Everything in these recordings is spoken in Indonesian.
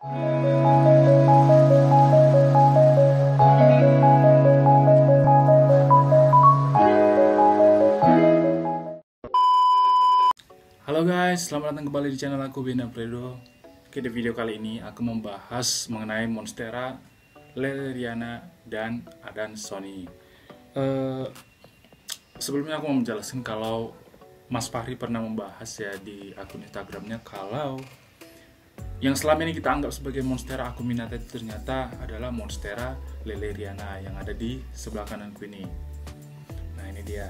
Halo guys, selamat datang kembali di channel aku, Bena Fredo. Oke, di video kali ini aku membahas mengenai Monstera, Leleriana, dan Adansonii. Sebelumnya aku mau menjelaskan kalau Mas Fahri pernah membahas ya di akun Instagramnya kalau yang selama ini kita anggap sebagai Monstera acuminata itu ternyata adalah Monstera Leleriana yang ada di sebelah kananku ini. Nah, ini dia.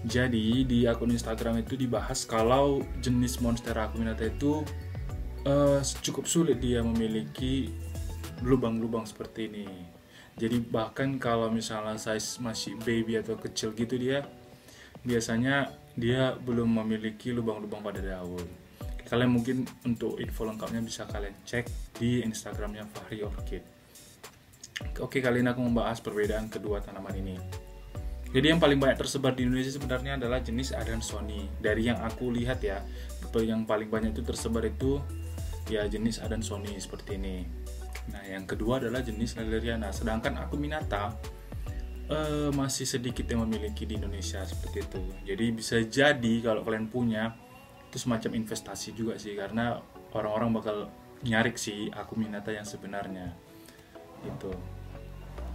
Jadi di akun Instagram itu dibahas kalau jenis Monstera acuminata itu cukup sulit dia memiliki lubang-lubang seperti ini. Jadi bahkan kalau misalnya size masih baby atau kecil gitu biasanya dia belum memiliki lubang-lubang pada daun. Kalian mungkin untuk info lengkapnya bisa kalian cek di Instagramnya Fahri Orchid. Oke, kali ini aku membahas perbedaan kedua tanaman ini. Jadi yang paling banyak tersebar di Indonesia sebenarnya adalah jenis Adansonii. Dari yang aku lihat ya, yang paling banyak itu tersebar itu ya jenis Adansonii seperti ini. Nah, yang kedua adalah jenis Leleriana. Sedangkan acuminata masih sedikit yang memiliki di Indonesia seperti itu. Jadi bisa jadi kalau kalian punya itu semacam investasi juga sih, karena orang-orang bakal nyarik sih acuminata yang sebenarnya. Gitu.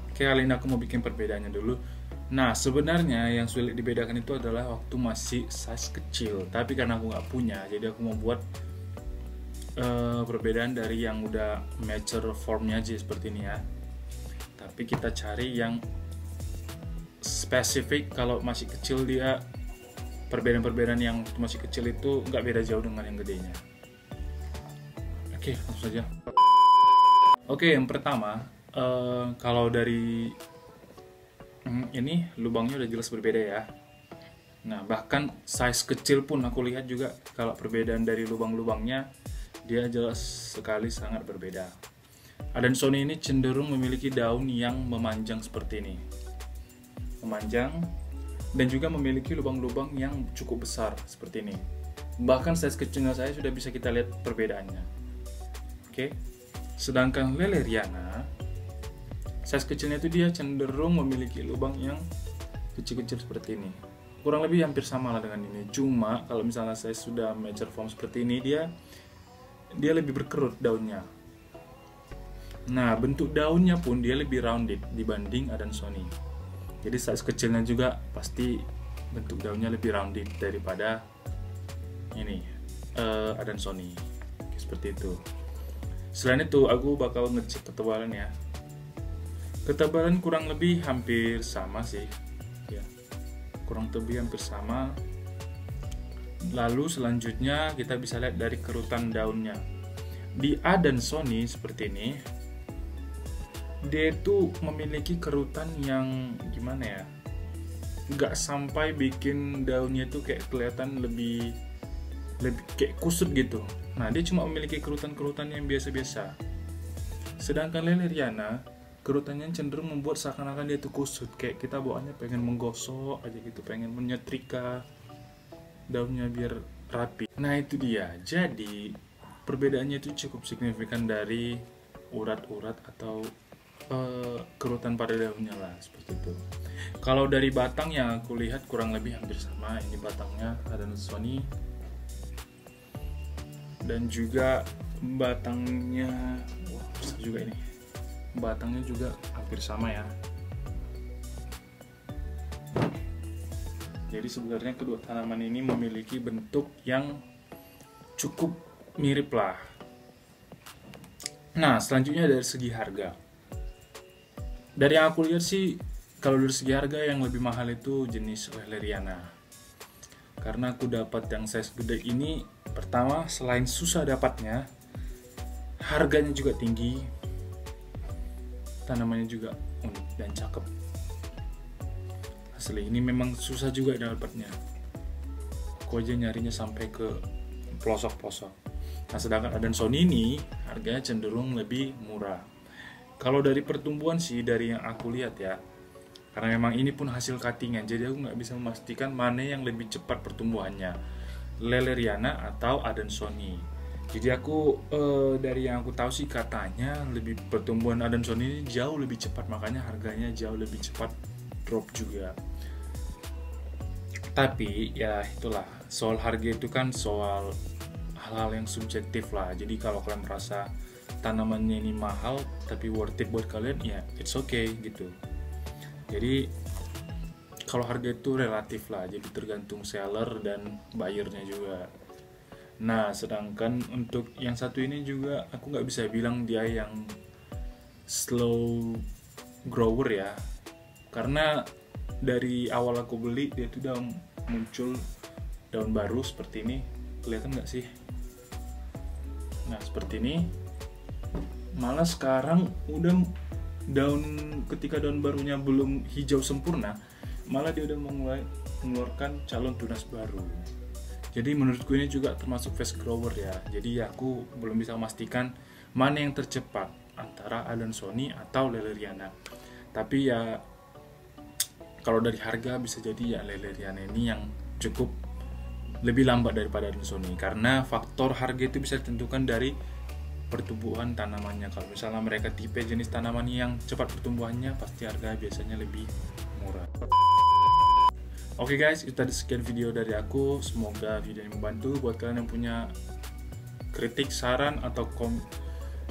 Oke, kali ini aku mau bikin perbedaannya dulu. Nah, sebenarnya yang sulit dibedakan itu adalah waktu masih size kecil. Tapi karena aku nggak punya, jadi aku mau buat perbedaan dari yang udah mature formnya aja seperti ini ya. Tapi kita cari yang spesifik. Kalau masih kecil dia, perbedaan-perbedaan yang masih kecil itu nggak beda jauh dengan yang gedenya. Oke, langsung saja. Oke, yang pertama, kalau dari ini lubangnya udah jelas berbeda ya. Nah, bahkan size kecil pun aku lihat juga kalau perbedaan dari lubang-lubangnya dia jelas sekali sangat berbeda. Adansonii ini cenderung memiliki daun yang memanjang seperti ini. Memanjang dan juga memiliki lubang-lubang yang cukup besar seperti ini. Bahkan size kecilnya saya sudah bisa kita lihat perbedaannya. Oke. Sedangkan Leleriana size kecilnya itu dia cenderung memiliki lubang yang kecil-kecil seperti ini. Kurang lebih hampir sama lah dengan ini. Cuma kalau misalnya saya sudah mature form seperti ini, dia lebih berkerut daunnya. Nah, bentuk daunnya pun dia lebih rounded dibanding Adansonii. Jadi size kecilnya juga pasti bentuk daunnya lebih rounded daripada ini Adansonii. Seperti itu. Selain itu, aku bakal ngecek ketebalan ya. Ketebalan kurang lebih hampir sama sih ya. Kurang lebih hampir sama. Lalu selanjutnya kita bisa lihat dari kerutan daunnya. Di Adansonii seperti ini, dia itu memiliki kerutan yang gimana ya, nggak sampai bikin daunnya itu kayak kelihatan lebih kayak kusut gitu. Nah, dia cuma memiliki kerutan-kerutan yang biasa-biasa. Sedangkan Leleriana kerutannya cenderung membuat seakan-akan dia itu kusut, kayak kita bawaannya pengen menggosok aja gitu, pengen menyetrika daunnya biar rapi. Nah, itu dia. Jadi perbedaannya itu cukup signifikan dari urat-urat atau kerutan pada daunnya lah, seperti itu. Kalau dari batang yang aku lihat kurang lebih hampir sama. Ini batangnya Adansonii dan juga batangnya, wah besar juga ini. Batangnya juga hampir sama ya. Jadi sebenarnya kedua tanaman ini memiliki bentuk yang cukup mirip lah. Nah, selanjutnya dari segi harga. Dari yang aku lihat sih, kalau dari segi harga yang lebih mahal itu jenis Leleriana. Karena aku dapat yang size gede ini, pertama selain susah dapatnya, harganya juga tinggi. Tanamannya juga unik dan cakep. Asli, ini memang susah juga dapatnya. Aku aja nyarinya sampai ke pelosok-pelosok. Nah, sedangkan Adansonii ini harganya cenderung lebih murah. Kalau dari pertumbuhan sih, dari yang aku lihat ya, karena memang ini pun hasil cuttingan, jadi aku nggak bisa memastikan mana yang lebih cepat pertumbuhannya, Leleriana atau Adansonii. Jadi aku dari yang aku tahu sih katanya lebih pertumbuhan Adanson ini jauh lebih cepat, makanya harganya jauh lebih cepat drop juga. Tapi ya itulah, soal harga itu kan soal hal-hal yang subjektif lah. Jadi kalau kalian merasa tanamannya ini mahal tapi worth it buat kalian, ya it's okay gitu. Jadi kalau harga itu relatif lah, jadi tergantung seller dan buyernya juga. Nah, sedangkan untuk yang satu ini juga aku nggak bisa bilang dia yang slow grower ya, karena dari awal aku beli dia tuh udah muncul daun baru seperti ini, kelihatan nggak sih? Nah, seperti ini. Malah sekarang udah ketika daun barunya belum hijau sempurna, malah dia udah mulai mengeluarkan calon tunas baru. Jadi menurutku ini juga termasuk fast grower ya. Jadi aku belum bisa memastikan mana yang tercepat antara Adansonii atau Leleriana. Tapi ya kalau dari harga bisa jadi ya Leleriana ini yang cukup lebih lambat daripada Adansonii, karena faktor harga itu bisa ditentukan dari pertumbuhan tanamannya. Kalau misalnya mereka tipe jenis tanaman yang cepat pertumbuhannya, pasti harga biasanya lebih murah. Oke guys, itu tadi sekian video dari aku. Semoga video ini membantu buat kalian yang punya kritik, saran, atau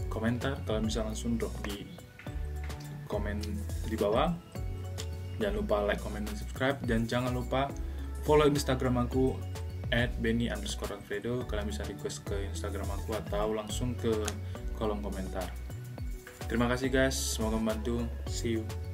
komentar. Kalian bisa langsung drop di komen di bawah. Jangan lupa like, comment, dan subscribe. Dan jangan lupa follow Instagram aku @benny_alfredo. Kalian bisa request ke Instagram aku atau langsung ke kolom komentar. Terima kasih guys, semoga membantu. See you.